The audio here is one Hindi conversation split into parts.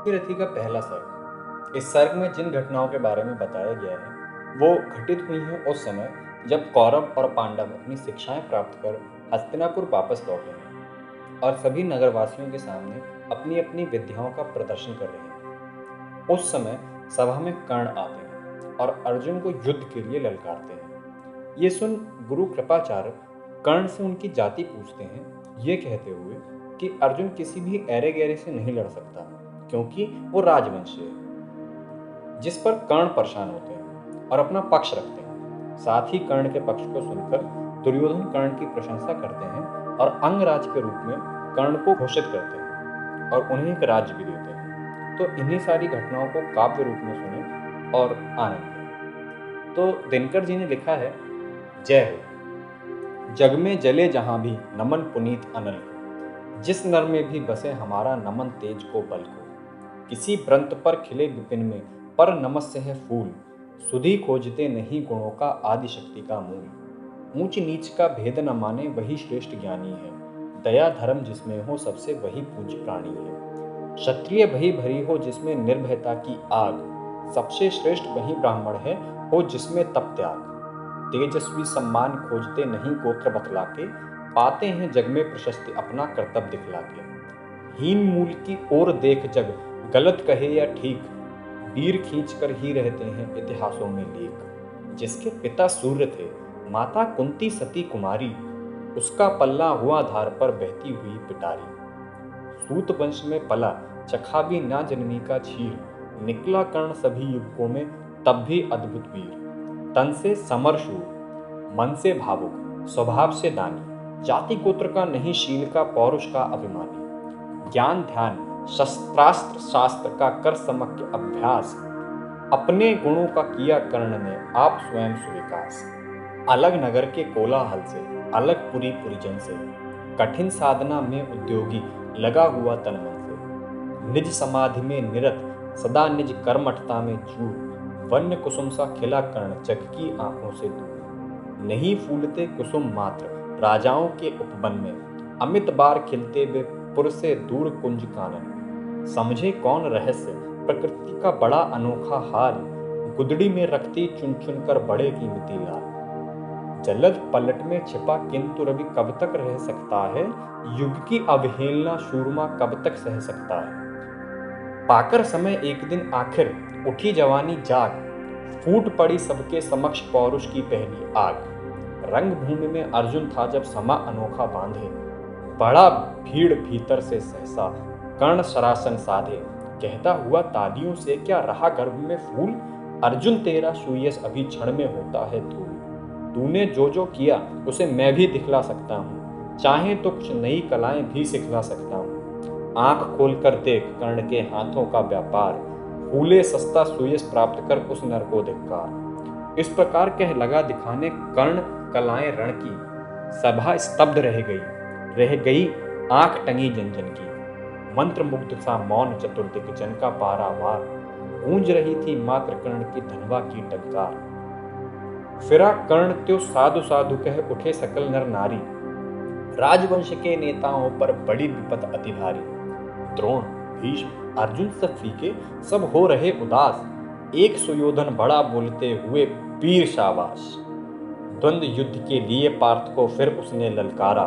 भागीरथी का पहला सर्ग। इस सर्ग में जिन घटनाओं के बारे में बताया गया है वो घटित हुई हैं उस समय जब कौरव और पांडव अपनी शिक्षाएं प्राप्त कर हस्तिनापुर वापस लौटे हैं और सभी नगरवासियों के सामने अपनी अपनी विद्याओं का प्रदर्शन कर रहे हैं। उस समय सभा में कर्ण आते हैं और अर्जुन को युद्ध के लिए ललकारते हैं। ये सुन गुरु कृपाचार्य कर्ण से उनकी जाति पूछते हैं, ये कहते हुए कि अर्जुन किसी भी ऐरे गैरे से नहीं लड़ सकता क्योंकि वो राजवंशी है। जिस पर कर्ण परेशान होते हैं और अपना पक्ष रखते हैं। साथ ही कर्ण के पक्ष को सुनकर दुर्योधन कर्ण की प्रशंसा करते हैं और अंगराज के रूप में कर्ण को घोषित करते हैं और उन्हें एक राज्य भी देते हैं। तो इन्हीं सारी घटनाओं को काव्य रूप में सुने और आनंद लें। तो दिनकर जी ने लिखा है, जय हो। जग में जले जहां भी नमन पुनीत अनल को, जिस नर में भी बसे हमारा नमन तेज को बल को। किसी व्रंत पर खिले विपिन में पर नमस्य है फूल, सुधि खोजते नहीं गुणों का आदि शक्ति का मूल। ऊंच नीच का भेद न माने वही श्रेष्ठ ज्ञानी है, दया धर्म जिसमें हो सबसे वही पूज्य प्राणी है। क्षत्रिय भई भरी हो जिसमें निर्भयता की आग, सबसे श्रेष्ठ वही ब्राह्मण है हो जिसमें तप त्याग। तेजस्वी सम्मान खोजते नहीं गोत्र बतला के, पाते हैं जग में प्रशस्ति अपना कर्तव्य दिखला के। हीन मूल की ओर देख जग गलत कहे या ठीक, वीर खींच कर ही रहते हैं इतिहासों में लेख। जिसके पिता सूर्य थे माता कुंती सती कुमारी, उसका पल्ला हुआ धार पर बहती हुई पिटारी। सूत वंश में पला चखा भी ना जननी का छीर, निकला कर्ण सभी युवकों में तब भी अद्भुत वीर। तन से समरशूर मन से भावुक स्वभाव से दानी, जाति गोत्र का नहीं शील का पौरुष का अभिमानी। ज्ञान ध्यान शस्त्रास्त्र शास्त्र का कर समक्ष अभ्यास, अपने गुणों का किया कर्ण ने आप स्वयं सुविकास। अलग नगर के कोलाहल से अलग पुरी पुरीजन से, कठिन साधना में उद्योगी लगा हुआ तन मन से। निज समाधि में निरत सदा निज कर्मठता में चूर, वन्य कुसुम सा खिला कर्ण जग की आंखों से दूर। नहीं फूलते कुसुम मात्र राजाओं के उपवन में, अमित बार खिलते वे पुर से दूर कुंज कानन। समझे कौन रहस्य प्रकृति का बड़ा अनोखा हाल, गुदड़ी में रखती चुन चुन कर बड़े कीमती लाल। जलद पलट में छिपा किंतु रवि कब तक रह सकता है, युग की अवहेलना शूरमा कब तक सह सकता है। पाकर समय एक दिन आखिर उठी जवानी जाग, फूट पड़ी सबके समक्ष पौरुष की पहली आग। रंग भूमि में अर्जुन था जब समा अनोखा बांधे, बड़ा भीड़ भीतर से सहसा कर्ण सरासन साधे। कहता हुआ तालियों से क्या रहा गर्भ में फूल, अर्जुन तेरा सुयस अभी क्षण में होता है धूल। तूने जो जो किया उसे मैं भी दिखला सकता हूँ, चाहे तो कुछ नई कलाएं भी सिखला सकता हूँ। आंख खोल कर देख कर्ण के हाथों का व्यापार, फूले सस्ता सुयस प्राप्त कर उस नर को धिक्कार। इस प्रकार कह लगा दिखाने कर्ण कलाएं रण की, सभा स्तब्ध रह गई आंख टंगी जन जन की। मंत्र मुग्ध सा मौन चतुर्दिक जन का पारावार, गूंज रही थी मात्र कर्ण की धनवा की टंकार। फिरा कर्ण त्यो साधु साधु कह उठे सकल नर नारी, राजवंश के नेताओं पर बड़ी विपत अति भारी। द्रोण भीष्म अर्जुन सब फीके सब हो रहे उदास, एक सुयोधन बड़ा बोलते हुए वीर शाबाश। द्वंद्व युद्ध के लिए पार्थ को फिर उसने ललकारा,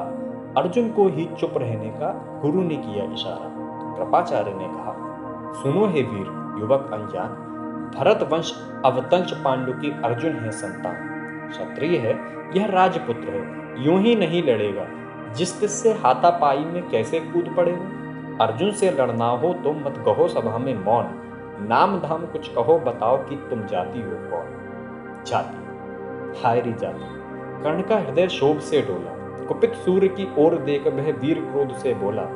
अर्जुन को ही चुप रहने का गुरु ने किया इशारा। कृपाचार्य ने कहा, सुनो हे वीर युवक अनजान, भरत वंश अवतंश पांडु की अर्जुन है संतान। क्षत्रिय है यह राजपुत्र है, यूं ही नहीं लड़ेगा, जिस तिससे हाथापाई में कैसे कूद पड़ेगा। अर्जुन से लड़ना हो तो मत कहो सभा में मौन, नाम धाम कुछ कहो बताओ कि तुम जाति हो कौन। जाति, हाय री जाति। कर्ण का हृदय शोभ से डोला, कुपित सूर्य की ओर देख वह वीर क्रोध से बोला।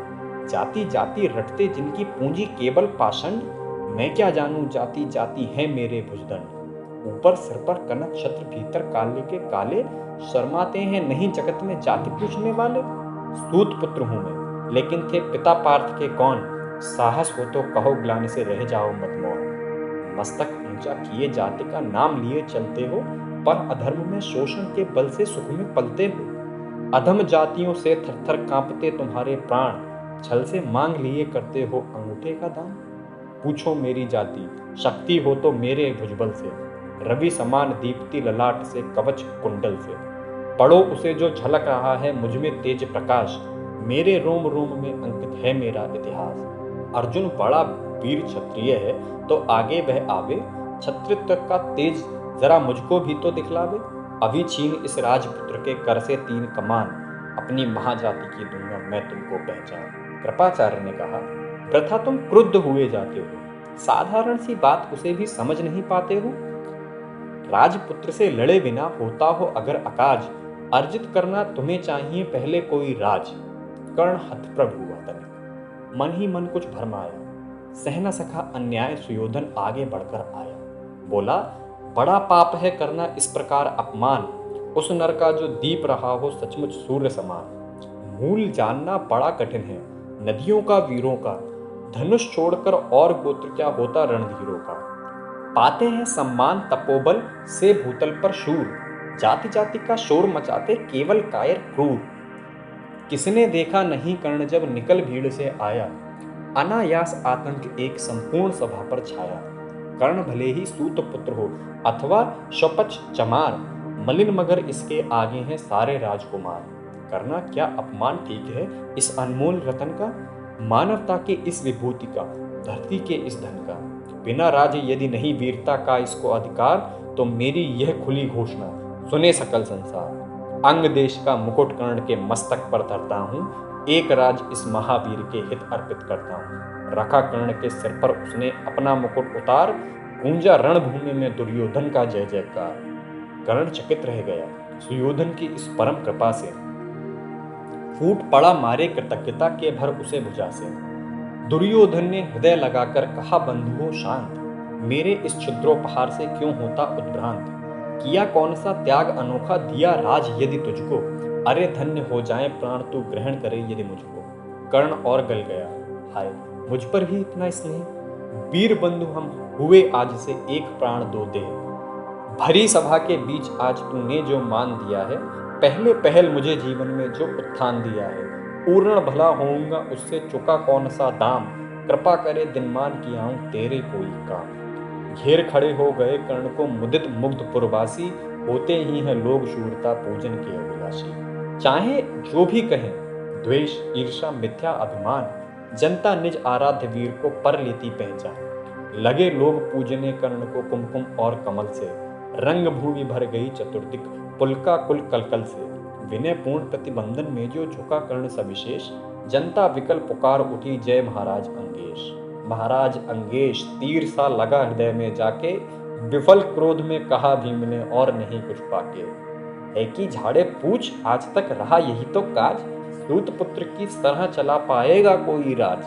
जाति जाति रटते जिनकी पूंजी केवल पाषंड, मैं क्या जानूं जाति जाति है मेरे भुजदंड। ऊपर सिर पर कनक छत्र भीतर काले के काले, शर्माते हैं नहीं जगत में जाति पूछने वाले। सूत पुत्र हूं मैं लेकिन थे पिता पार्थ के कौन, साहस हो तो कहो ग्लानि से रह जाओ मत मौन। मस्तक ऊंचा किए जाति का नाम लिए चलते हो, पर अधर्म में शोषण के बल से सुख में पलते हो। अधम जातियों से थरथर कांपते तुम्हारे प्राण, छल से मांग लिए करते हो अंगूठे का दान। पूछो मेरी जाति, शक्ति हो तो मेरे भुजबल से, रवि समान दीप्ति ललाट से, कवच कुंडल से। पढ़ो उसे जो झलक रहा है मुझ में तेज प्रकाश, मेरे रोम रोम में अंकित है मेरा इतिहास। अर्जुन बड़ा वीर क्षत्रिय है, तो आगे वह आवे, क्षत्रित्व का तेज जरा मुझको भी तो दिखलावे। अभी छीन इस राजपुत्र के कर से 3 कमान, अपनी महाजाति की दूंगा मैं तुमको पहचान। कृपाचार्य ने कहा, वृथा तुम क्रुद्ध हुए जाते हो, साधारण सी बात उसे भी समझ नहीं पाते हो। राजपुत्र से लड़े बिना होता हो अगर अकाज, अर्जित करना तुम्हें चाहिए पहले कोई राज। कर्ण हतप्रभ हुआ तनिक, मन ही मन कुछ भरमाया, सह न सका अन्याय, सुयोधन आगे बढ़कर आया। बोला, बड़ा पाप है करना इस प्रकार अपमान, उस नर का जो दीप रहा हो सचमुच सूर्य समान। मूल जानना बड़ा कठिन है नदियों का वीरों का, धनुष छोड़कर और गोत्र क्या होता रणधीरों का। पाते हैं सम्मान तपोबल से भूतल पर शूर, जाति जाति का शोर मचाते केवल कायर क्रूर। किसने देखा नहीं कर्ण जब निकल भीड़ से आया, अनायास आतंक एक संपूर्ण सभा पर छाया। कर्ण भले ही सूत पुत्र हो अथवा शपच चमार, मलिन मगर इसके आगे हैं सारे राजकुमार। करना क्या अपमान ठीक है इस अनमोल रतन का, मानवता के इस विभूति का, धरती के इस धन का। बिना राज यदि नहीं वीरता का इसको अधिकार, तो मेरी यह खुली घोषणा सुने सकल संसार। अंग देश का मुकुट कर्ण के मस्तक पर धरता हूँ, एक राज इस महावीर के हित अर्पित करता हूँ। रखा कर्ण के सिर पर उसने अपना मुकुट उतार, गूंजा रणभूमि में दुर्योधन का जय जयकार। कर्ण चकित रह गया सुयोधन की इस परम कृपा से, फूट पड़ा मारे कृतज्ञता के भर उसे भुजा से। दुर्योधन ने हृदय लगाकर कहा, बंधुओं शांत, मेरे इस क्षुद्रोपहार से क्यों होता उद्भ्रांत। किया कौन सा त्याग अनोखा, दिया राज यदि तुझको, अरे धन्य हो जाए प्राण तू ग्रहण करे यदि मुझको। कर्ण और गल गया, हाय मुझ पर भी इतना स्नेह, वीर बंधु हम हुए आज से एक प्राण दो दे। भरी सभा के बीच आज तूने जो मान दिया है, पहले पहल मुझे जीवन में जो उत्थान दिया है, पूर्ण भला होऊंगा उससे चुका कौन सा दाम। कृपा करे दिनमान कियाऊं तेरे कोई काम। घेर खड़े हो गए कर्ण को मुदित मुग्ध पुरवासी, होते ही हैं लोग शूरता पूजन के अभिलाषी। चाहे जो भी कहें द्वेष ईर्षा मिथ्या अभिमान, जनता निज आराध्य वीर को पर लेती पहचान। लगे लोग पूजने कर्ण को कुमकुम और कमल से, रंग भूमि भर गई चतुर्दिक पुलका कुल कलकल से। विनय पूर्ण प्रतिबंधन में जो झुका कर्ण सविशेष, जनता विकल पुकार उठी जय महाराज अंगेश। महाराज अंगेश तीर सा लगा हृदय में जाके, विफल क्रोध में कहा भीम ने और नहीं कुछ पाके। है कि झाड़े पूछ आज तक रहा यही तो काज, सूत पुत्र की तरह चला पाएगा कोई राज।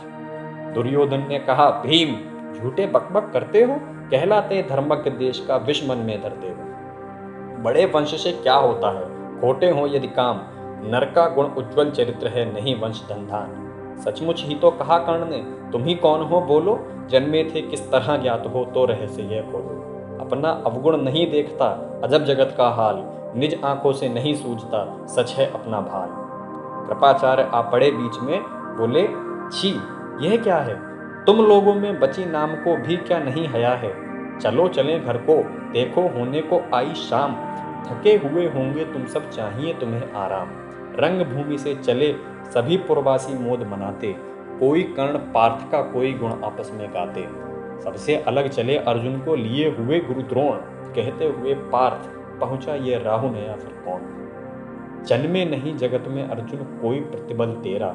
दुर्योधन ने कहा, भीम झूठे बकबक करते हो, कहलाते धर्मज्ञ देश का विष मन में धरते हो। बड़े वंश से क्या होता है, खोटे हो यदि काम, नर का गुण उज्ज्वल चरित्र है नहीं वंश धनधान। सचमुच ही तो कहा कर्ण ने, तुम ही कौन हो बोलो, जन्मे थे किस तरह ज्ञात हो तो रहस्य यह खोलो। अपना अवगुण नहीं देखता अजब जगत का हाल, निज आंखों से नहीं सूझता सच है अपना भाल। कृपाचार्य आ पड़े बीच में, बोले, छी यह क्या है, तुम लोगों में बची नाम को भी क्या नहीं हया है। चलो चलें घर को, देखो होने को आई शाम, थके हुए होंगे तुम सब चाहिए तुम्हें आराम। रंग भूमि से चले सभी पुरवासी मोद मनाते, कोई कर्ण पार्थ का कोई गुण आपस में गाते। सबसे अलग चले अर्जुन को लिए हुए गुरु द्रोण, कहते हुए पार्थ पहुंचा ये राहु नया फिर कौन। जन्मे नहीं जगत में अर्जुन कोई प्रतिबल तेरा,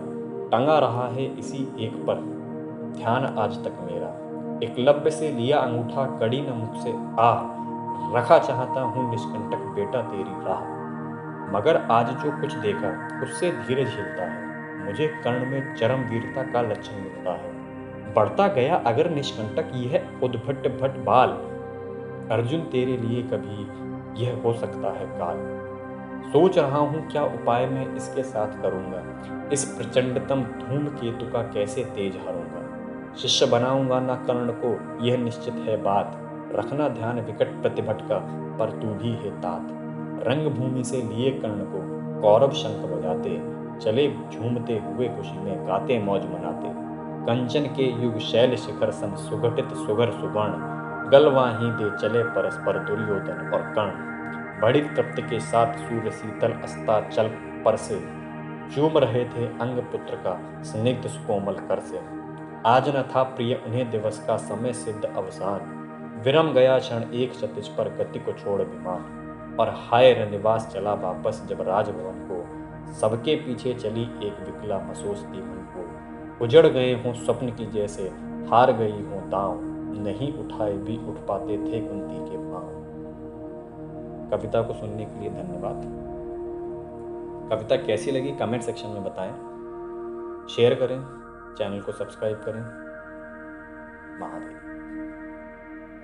टंगा रहा है इसी एक पर ध्यान आज तक मेरा। एकलव्य से लिया अंगूठा कड़ी न मुझसे आह, रखा चाहता हूँ निष्कंटक बेटा तेरी राह। मगर आज जो कुछ देखा उससे धीरज हिलता है, मुझे कर्ण में चरम वीरता का लक्षण मिलता है। बढ़ता गया अगर निष्कंटक यह उद्भट भट बाल, अर्जुन तेरे लिए कभी यह हो सकता है काल। सोच रहा हूँ क्या उपाय मैं इसके साथ करूँगा, इस प्रचंडतम धूमकेतु का कैसे तेज हरूंगा। शिष्य बनाऊंगा ना कर्ण को यह निश्चित है बात, रखना ध्यान विकट प्रतिभट का पर तू भी है तात। रंग भूमि से लिए कर्ण को कौरव शंख बजाते, चले झूमते हुए खुशी में गाते मौज मनाते। कंचन के युग शैल शिखर सन सुगठित सुगर सुवर्ण, गलवाही दे चले परस्पर दुर्योधन और कर्ण। बड़ी तृप्ति के साथ सूर्य शीतल अस्ताचल पर से चूम रहे थे अंग पुत्र का स्निग्ध सुकोमल कर से। आज न था प्रिय उन्हें दिवस का समय सिद्ध अवसान, विरम गया क्षण एक क्षतिज पर गति को छोड़ विमान। और हाय रनिवास चला वापस जब राजभवन को, सबके पीछे चली एक विकला मसोसती मन को। उजड़ गए हों स्वप्न की जैसे, हार गई हों दांव, नहीं उठाए भी उठ पाते थे कुंती के पांव। कविता को सुनने के लिए धन्यवाद। कविता कैसी लगी कमेंट सेक्शन में बताएं, शेयर करें, चैनल को सब्सक्राइब करें। महादेव।